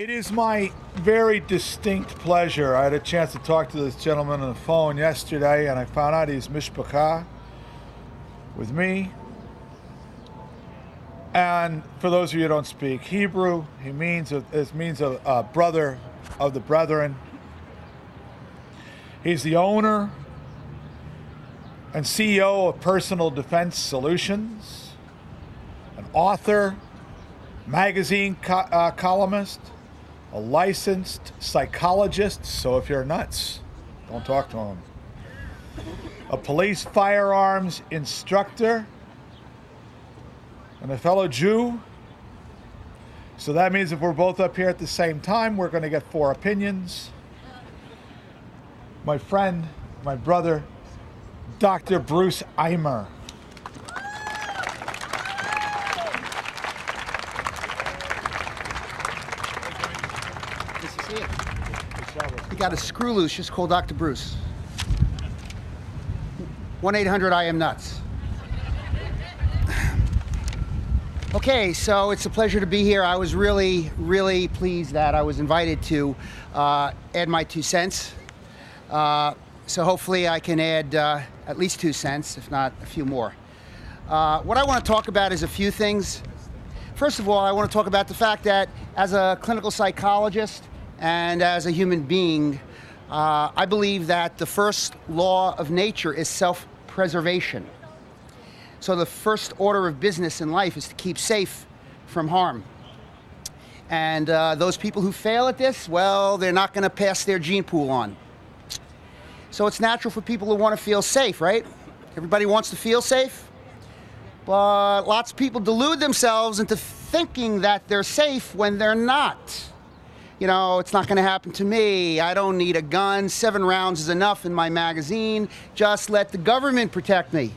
It is my very distinct pleasure. I had a chance to talk to this gentleman on the phone yesterday, and I found out he's mishpachah with me. And for those of you who don't speak Hebrew, it means a brother of the brethren. He's the owner and CEO of Personal Defense Solutions, an author, magazine columnist, a licensed psychologist, so if you're nuts, don't talk to him. A police firearms instructor, and a fellow Jew. So that means if we're both up here at the same time, we're going to get 4 opinions. My friend, my brother, Dr. Bruce Eimer. You got a screw loose, just call Dr. Bruce. 1-800-I-AM-NUTS. Okay, so it's a pleasure to be here. I was really, really pleased that I was invited to add my 2 cents. So hopefully I can add at least 2 cents, if not a few more. What I want to talk about is a few things. First of all, I want to talk about the fact that as a clinical psychologist and as a human being, I believe that the first law of nature is self-preservation. So the first order of business in life is to keep safe from harm. And those people who fail at this, well, they're not going to pass their gene pool on. So it's natural for people to want to feel safe, right? Everybody wants to feel safe. But lots of people delude themselves into thinking that they're safe when they're not. You know, it's not going to happen to me. I don't need a gun. 7 rounds is enough in my magazine. Just let the government protect me.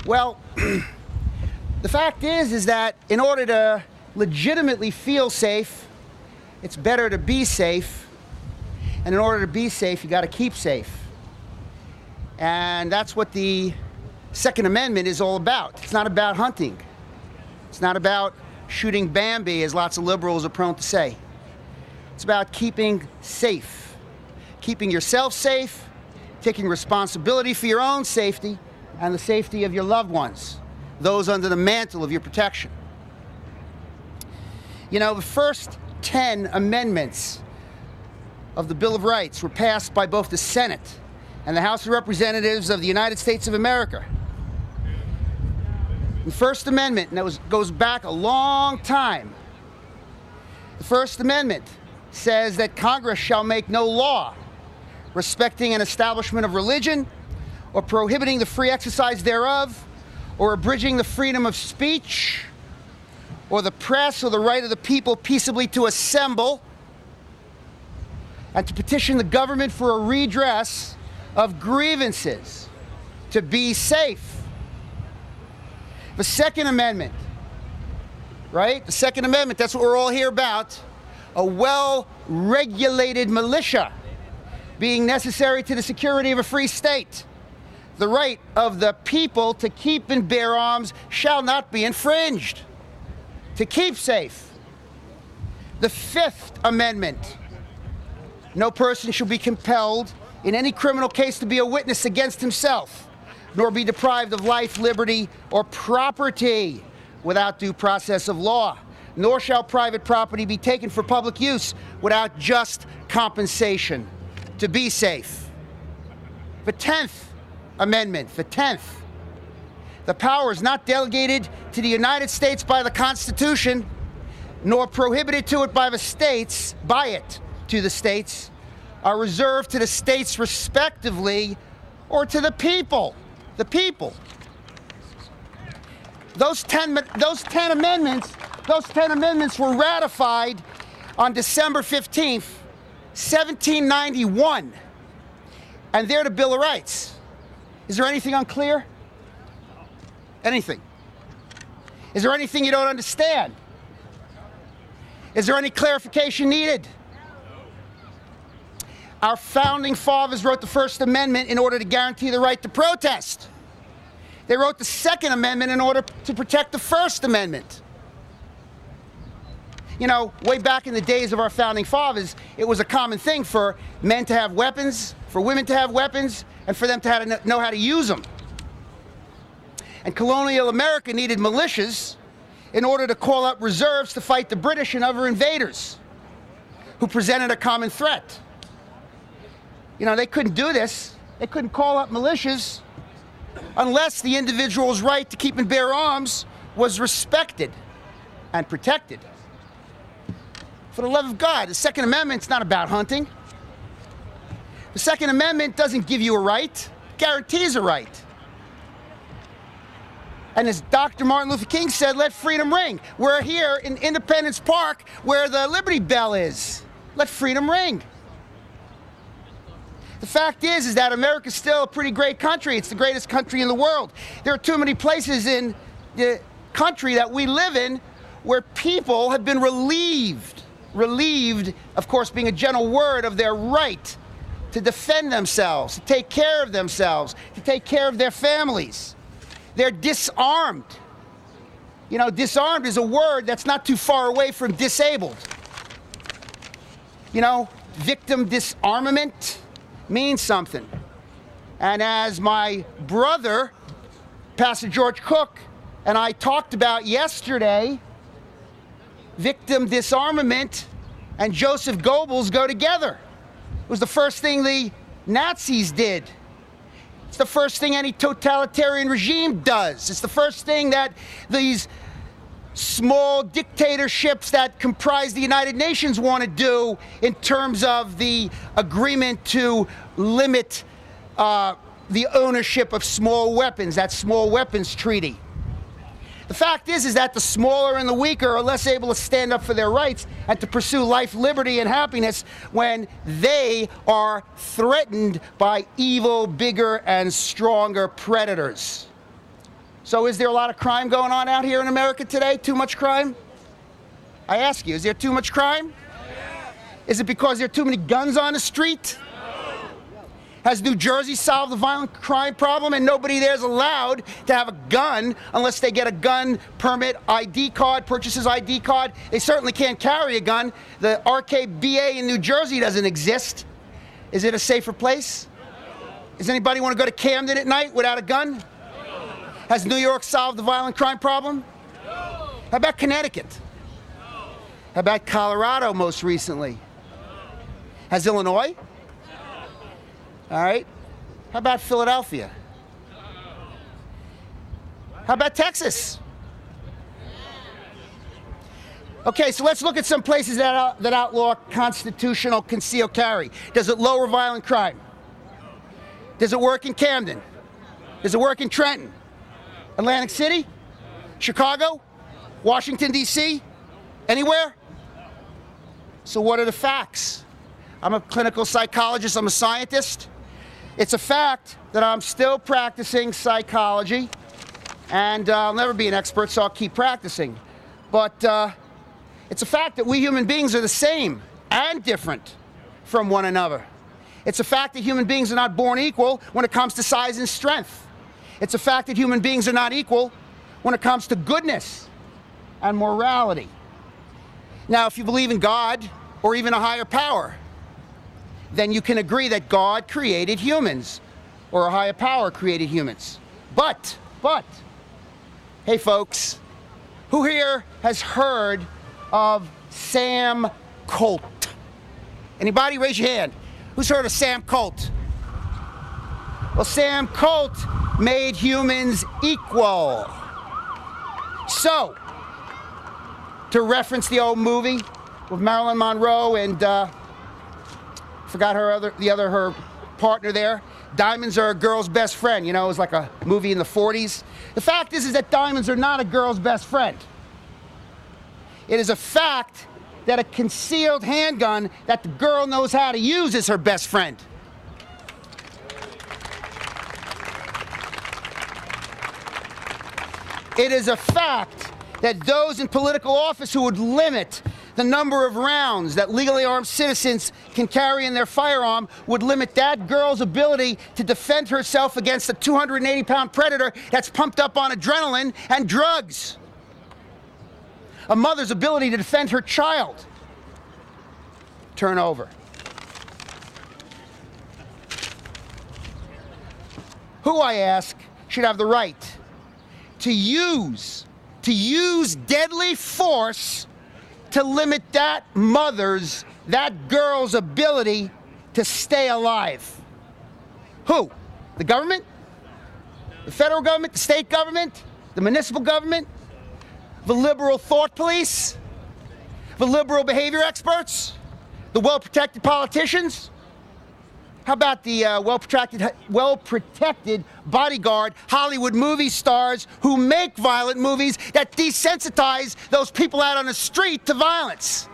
Well, the fact is that in order to legitimately feel safe, it's better to be safe. And in order to be safe, you got to keep safe. And that's what the Second Amendment is all about. It's not about hunting. It's not about shooting Bambi, as lots of liberals are prone to say. It's about keeping safe, keeping yourself safe, taking responsibility for your own safety and the safety of your loved ones, those under the mantle of your protection. You know, the first 10 amendments of the Bill of Rights were passed by both the Senate and the House of Representatives of the United States of America. The First Amendment, and that goes back a long time. The First Amendment says that Congress shall make no law respecting an establishment of religion or prohibiting the free exercise thereof or abridging the freedom of speech or the press or the right of the people peaceably to assemble and to petition the government for a redress of grievances, to be safe. The Second Amendment, right? The Second Amendment, that's what we're all here about. A well-regulated militia being necessary to the security of a free state. The right of the people to keep and bear arms shall not be infringed. To keep safe. The Fifth Amendment. No person shall be compelled in any criminal case to be a witness against himself, nor be deprived of life, liberty, or property without due process of law. Nor shall private property be taken for public use without just compensation. To be safe. The 10th Amendment, the 10th. The power is not delegated to the United States by the Constitution, nor prohibited to it by the states, to the states, are reserved to the states respectively, or to the people. The people. Those 10 amendments were ratified on December 15th, 1791. And they're the Bill of Rights. Is there anything unclear? Anything? Is there anything you don't understand? Is there any clarification needed? Our founding fathers wrote the First Amendment in order to guarantee the right to protest. They wrote the Second Amendment in order to protect the First Amendment. You know, way back in the days of our founding fathers, it was a common thing for men to have weapons, for women to have weapons, and for them to know how to use them. And colonial America needed militias in order to call up reserves to fight the British and other invaders who presented a common threat. You know, they couldn't do this. They couldn't call up militias unless the individual's right to keep and bear arms was respected and protected. For the love of God, the Second Amendment's not about hunting. The Second Amendment doesn't give you a right, it guarantees a right. And as Dr. Martin Luther King said, let freedom ring. We're here in Independence Park where the Liberty Bell is. Let freedom ring. The fact is that America's still a pretty great country. It's the greatest country in the world. There are too many places in the country that we live in where people have been relieved, of course, being a gentle word, of their right to defend themselves, to take care of themselves, to take care of their families. They're disarmed. You know, disarmed is a word that's not too far away from disabled. You know, victim disarmament means something. And as my brother, Pastor George Cook, and I talked about yesterday, victim disarmament and Joseph Goebbels go together. It was the first thing the Nazis did. It's the first thing any totalitarian regime does. It's the first thing that these small dictatorships that comprise the United Nations want to do in terms of the agreement to limit the ownership of small weapons, that small weapons treaty. The fact is that the smaller and the weaker are less able to stand up for their rights and to pursue life, liberty, and happiness when they are threatened by evil, bigger, and stronger predators. So is there a lot of crime going on out here in America today? Too much crime? I ask you, is there too much crime? Is it because there are too many guns on the street? Has New Jersey solved the violent crime problem and nobody there is allowed to have a gun unless they get a gun permit, ID card, purchases ID card? They certainly can't carry a gun. The RKBA in New Jersey doesn't exist. Is it a safer place? Does anybody want to go to Camden at night without a gun? Has New York solved the violent crime problem? How about Connecticut? How about Colorado most recently? Has Illinois? All right. How about Philadelphia? How about Texas? Okay, so let's look at some places that outlaw constitutional concealed carry. Does it lower violent crime? Does it work in Camden? Does it work in Trenton? Atlantic City? Chicago? Washington, D.C.? Anywhere? So what are the facts? I'm a clinical psychologist. I'm a scientist. It's a fact that I'm still practicing psychology, and I'll never be an expert, so I'll keep practicing. But it's a fact that we human beings are the same and different from one another. It's a fact that human beings are not born equal when it comes to size and strength. It's a fact that human beings are not equal when it comes to goodness and morality. Now, if you believe in God or even a higher power, then you can agree that God created humans, or a higher power created humans. But, hey folks, who here has heard of Sam Colt? Anybody? Raise your hand. Who's heard of Sam Colt? Well, Sam Colt made humans equal. So, to reference the old movie with Marilyn Monroe and forgot her partner there. Diamonds are a girl's best friend. You know, it was like a movie in the 40s. The fact is that diamonds are not a girl's best friend. It is a fact that a concealed handgun that the girl knows how to use is her best friend. It is a fact that those in political office who would limit the number of rounds that legally armed citizens can carry in their firearm would limit that girl's ability to defend herself against a 280-pound predator that's pumped up on adrenaline and drugs. a mother's ability to defend her child. Turn over. Who, I ask, should have the right to use deadly force to limit that mother's, that girl's ability to stay alive? Who? The government? The federal government? The state government? The municipal government? The liberal thought police? The liberal behavior experts? The well-protected politicians? How about the well-protected bodyguard Hollywood movie stars who make violent movies that desensitize those people out on the street to violence?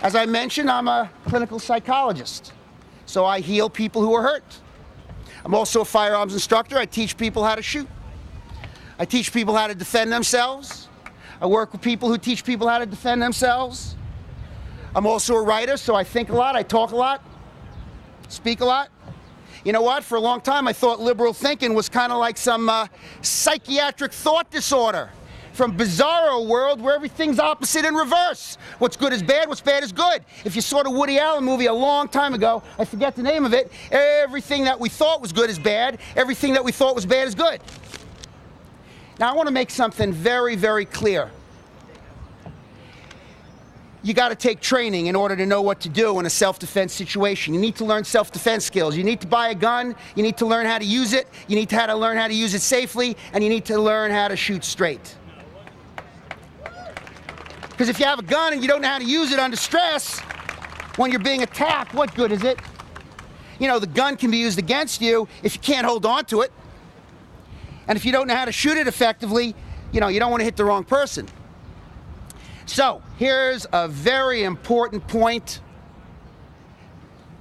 As I mentioned, I'm a clinical psychologist, so I heal people who are hurt. I'm also a firearms instructor. I teach people how to shoot. I teach people how to defend themselves. I work with people who teach people how to defend themselves. I'm also a writer, so I think a lot, I talk a lot, speak a lot. You know what? For a long time, I thought liberal thinking was kind of like some psychiatric thought disorder from bizarro world where everything's opposite and reverse. What's good is bad, what's bad is good. If you saw the Woody Allen movie a long time ago, I forget the name of it, everything that we thought was good is bad, everything that we thought was bad is good. Now, I want to make something very, very clear. You got to take training in order to know what to do in a self-defense situation. You need to learn self-defense skills. You need to buy a gun. You need to learn how to use it. You need to learn how to use it safely. And you need to learn how to shoot straight. Because if you have a gun and you don't know how to use it under stress, when you're being attacked, what good is it? You know, the gun can be used against you if you can't hold on to it. And if you don't know how to shoot it effectively, you know, you don't want to hit the wrong person. So, here's a very important point.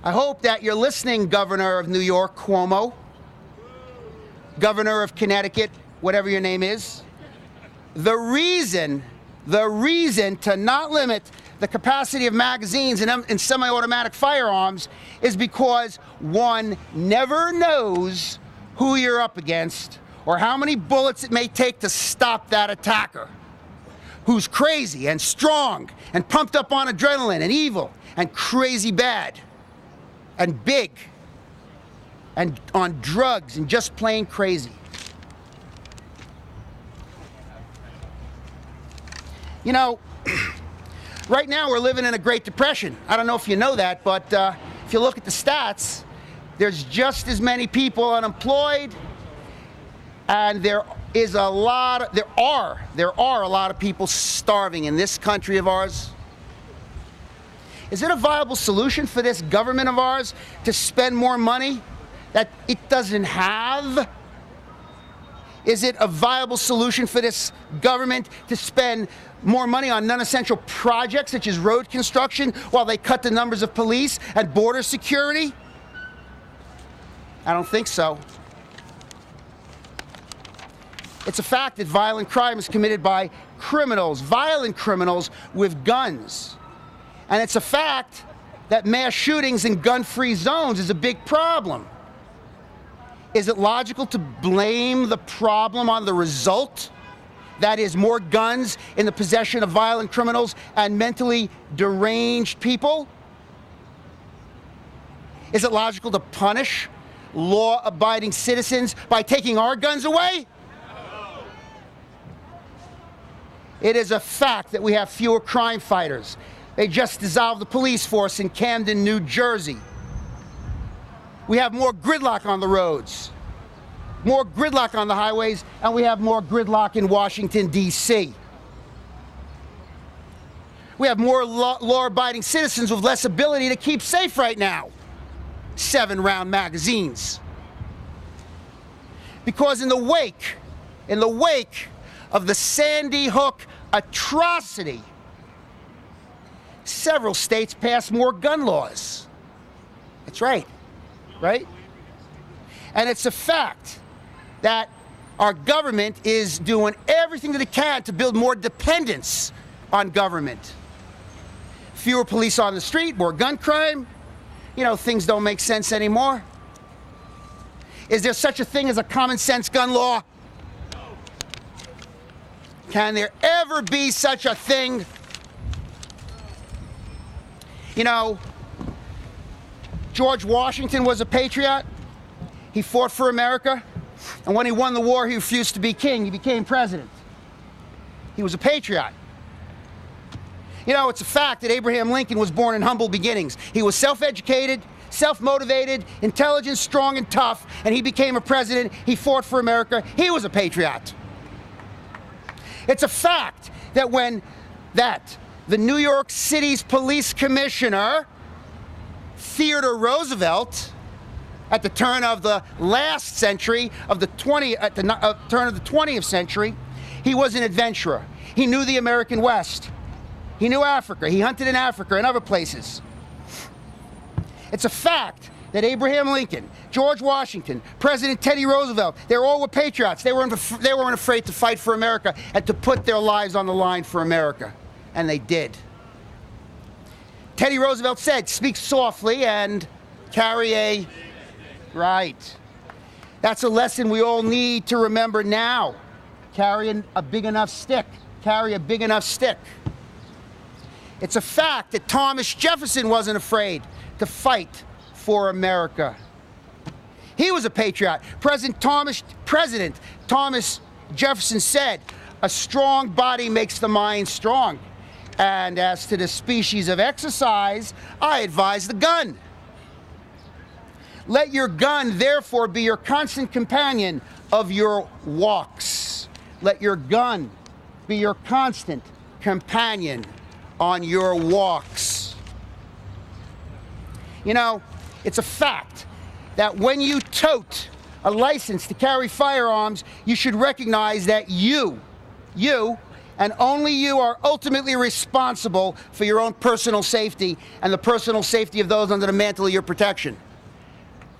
I hope that you're listening, Governor of New York, Cuomo, Governor of Connecticut, whatever your name is. The reason to not limit the capacity of magazines and semi-automatic firearms is because one never knows who you're up against or how many bullets it may take to stop that attacker, who's crazy and strong and pumped up on adrenaline and evil and crazy bad and big and on drugs and just plain crazy. You know, right now we're living in a Great Depression. I don't know if you know that, but if you look at the stats, there's just as many people unemployed, and there are a lot of people starving in this country of ours. Is it a viable solution for this government of ours to spend more money that it doesn't have? Is it a viable solution for this government to spend more money on non-essential projects such as road construction while they cut the numbers of police and border security? I don't think so. It's a fact that violent crime is committed by criminals, violent criminals with guns. And it's a fact that mass shootings in gun-free zones is a big problem. Is it logical to blame the problem on the result? That is, more guns in the possession of violent criminals and mentally deranged people? Is it logical to punish law-abiding citizens by taking our guns away? It is a fact that we have fewer crime fighters. They just dissolved the police force in Camden, New Jersey. We have more gridlock on the roads, more gridlock on the highways, and we have more gridlock in Washington, D.C. We have more law-abiding citizens with less ability to keep safe right now. 7-round magazines. Because in the wake of the Sandy Hook atrocity, several states passed more gun laws. That's right. Right? And it's a fact that our government is doing everything that it can to build more dependence on government. Fewer police on the street, more gun crime. You know, things don't make sense anymore. Is there such a thing as a common sense gun law? Can there ever be such a thing? You know, George Washington was a patriot. He fought for America. And when he won the war, he refused to be king. He became president. He was a patriot. You know, it's a fact that Abraham Lincoln was born in humble beginnings. He was self-educated, self-motivated, intelligent, strong, and tough, and he became a president. He fought for America. He was a patriot. It's a fact that the New York City's police commissioner, Theodore Roosevelt, at the turn of the last century, turn of the 20th century, he was an adventurer. He knew the American West. He knew Africa. He hunted in Africa and other places. It's a fact that Abraham Lincoln, George Washington, President Teddy Roosevelt, they all were patriots. They weren't afraid to fight for America and to put their lives on the line for America. And they did. Teddy Roosevelt said, "Speak softly and carry a..." Right. That's a lesson we all need to remember now. Carry a big enough stick. Carry a big enough stick. It's a fact that Thomas Jefferson wasn't afraid to fight for America. He was a patriot. President Thomas Jefferson said, "A strong body makes the mind strong. And as to the species of exercise, I advise the gun. Let your gun, therefore, be your constant companion of your walks." Let your gun be your constant companion on your walks. You know, it's a fact that when you tote a license to carry firearms, you should recognize that you, and only you are ultimately responsible for your own personal safety and the personal safety of those under the mantle of your protection.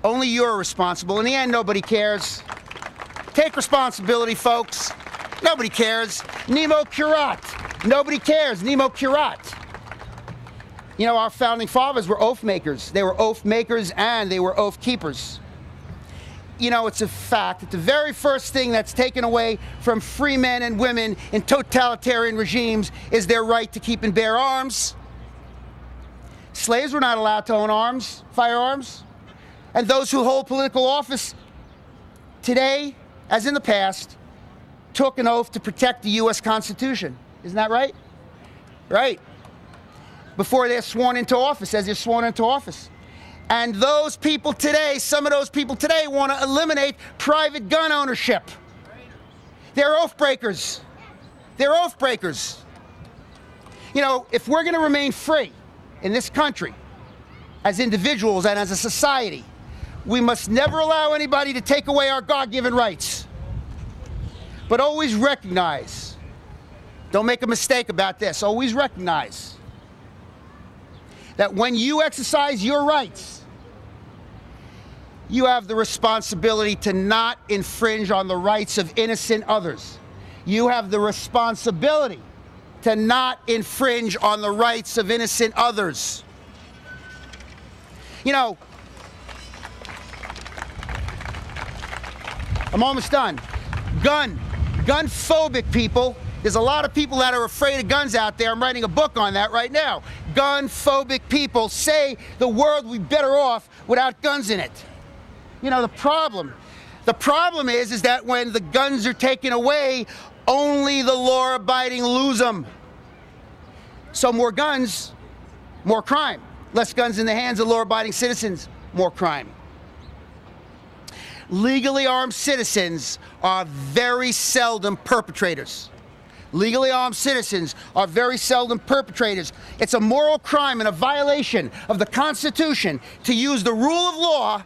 Only you're responsible. In the end, nobody cares. Take responsibility, folks. Nobody cares. Nemo curat. Nobody cares. Nemo curat. You know, our founding fathers were oath makers. They were oath makers and they were oath keepers. You know, it's a fact that the very first thing that's taken away from free men and women in totalitarian regimes is their right to keep and bear arms. Slaves were not allowed to own firearms. And those who hold political office today, as in the past, took an oath to protect the U.S. Constitution. Isn't that right? Right. Before they're sworn into office, as they're sworn into office. And those people today, some of those people today want to eliminate private gun ownership. They're oath breakers. They're oath breakers. You know, if we're going to remain free in this country, as individuals and as a society, we must never allow anybody to take away our God-given rights. But always recognize, don't make a mistake about this, always recognize that when you exercise your rights, you have the responsibility to not infringe on the rights of innocent others. You have the responsibility to not infringe on the rights of innocent others. You know, I'm almost done. Gun-phobic people. There's a lot of people that are afraid of guns out there. I'm writing a book on that right now. Gun-phobic people say the world would be better off without guns in it. You know, the problem is that when the guns are taken away, only the law-abiding lose them. So more guns, more crime. Less guns in the hands of law-abiding citizens, more crime. Legally armed citizens are very seldom perpetrators. Legally armed citizens are very seldom perpetrators. It's a moral crime and a violation of the Constitution to use the rule of law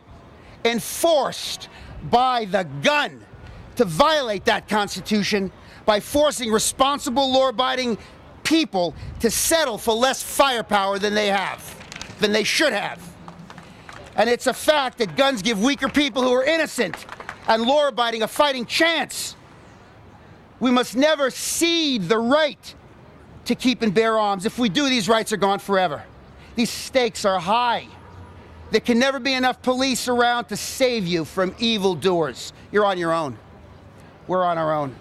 enforced by the gun to violate that Constitution by forcing responsible law-abiding people to settle for less firepower than they should have. And it's a fact that guns give weaker people who are innocent and law-abiding a fighting chance. We must never cede the right to keep and bear arms. If we do, these rights are gone forever. These stakes are high. There can never be enough police around to save you from evildoers. You're on your own. We're on our own.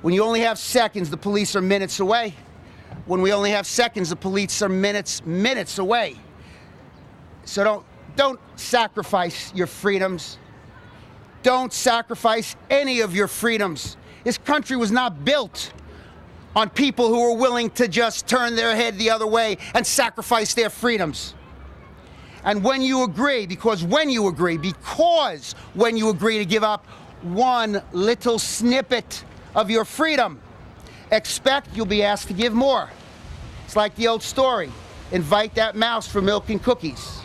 When you only have seconds, the police are minutes away. When we only have seconds, the police are minutes away. So don't sacrifice your freedoms. Don't sacrifice any of your freedoms. This country was not built on people who were willing to just turn their head the other way and sacrifice their freedoms. And when you agree to give up one little snippet of your freedom, expect you'll be asked to give more. It's like the old story, invite that mouse for milk and cookies.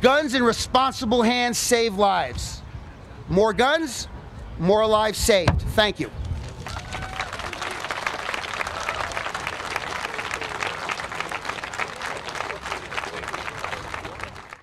Guns in responsible hands save lives. More guns, more lives saved. Thank you.